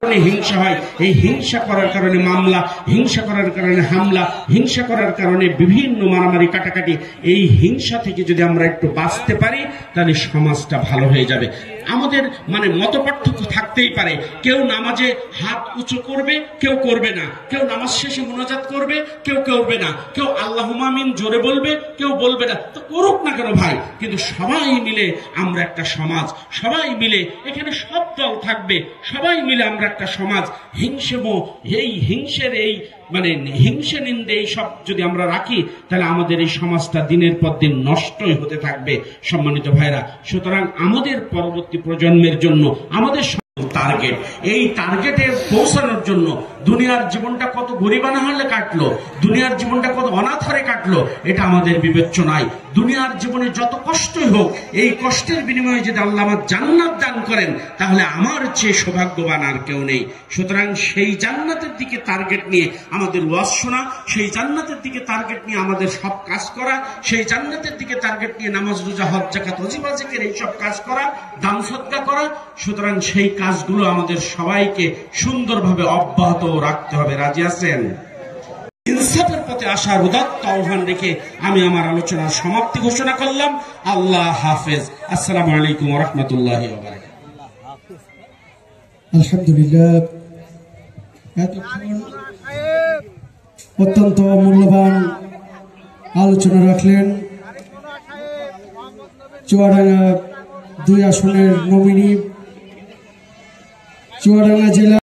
হিংসা হয়, এই হিংসা করার কারণে মামলা, হিংসা করার কারণে হামলা, হিংসা করার কারণে বিভিন্ন মারামারি কাটাকাটি। এই হিংসা থেকে যদি আমরা একটু বাঁচতে পারি তাহলে সমাজটা ভালো হয়ে যাবে। আমাদের মত পার্থক্য থাকতেই পারে, কেউ নামাজে হাত উঁচু করবে, কেউ করবে না, কেউ নামাজ শেষে মুনাজাত করবে, কেউ করবে না, কেউ আল্লাহুম্মা আমিন জোরে বলবে, কেউ বলবে না। তো করুক না কেন ভাই, কিন্তু সবাই মিলে আমরা একটা সমাজ, সবাই মিলে এখানে সব দল থাকবে, সবাই মিলে আমরা একটা সমাজ। হিংসের এই হিংসে নিন্দে এই সব যদি আমরা রাখি তাহলে আমাদের এই সমাজটা দিনের পর দিন নষ্টই হতে থাকবে। সম্মানিত ভাইরা, সুতরাং আমাদের পরবর্তী প্রজন্মের জন্য আমাদের টার্গেট, এই টার্গেটে পৌঁছানোর জন্য দুনিয়ার জীবনটা কত গরিবানা হলে কাটলো, দুনিয়ার জীবনটা কত অনাথ হয়ে কাটলো, এটা আমাদের বিবেচ্য নাই। দুনিয়ার জীবনে যত কষ্টই হোক, এই কষ্টের বিনিময়ে যদি আল্লাহ আমার জান্নাত দান করেন তাহলে আমার চেয়ে সৌভাগ্যবান আর কেউ নেই। সুতরাং সেই জান্নাতের দিকে টার্গেট নিয়ে আমাদের ওয়াজ শোনা, সেই জান্নাতের দিকে টার্গেট নিয়ে আমাদের সব কাজ করা, সেই জান্নাতের দিকে টার্গেট নিয়ে নামাজ রোজা হজ যাকাত ওয়াজিব জিকির এই সব কাজ করা, দান সদকা করা। সুতরাং সেই কাজগুলো আমাদের সবাইকে সুন্দরভাবে অব্যাহত রাখতে হবে। রাজি আছেন? ইনসাফের পথে আসার উদাত্ত আহ্বান রেখে আমি আমার আলোচনার সমাপ্তি ঘোষণা করলাম। আল্লাহ হাফেজ। আসসালামু আলাইকুম ওয়া রাহমাতুল্লাহি ওয়া বারাকাতুহু। আলহামদুলিল্লাহ, অত্যন্ত মূল্যবান আলোচনা রাখলেন চুয়াডাঙ্গা 2 আসনের নমিনি, চুয়াডাঙ্গা জেলা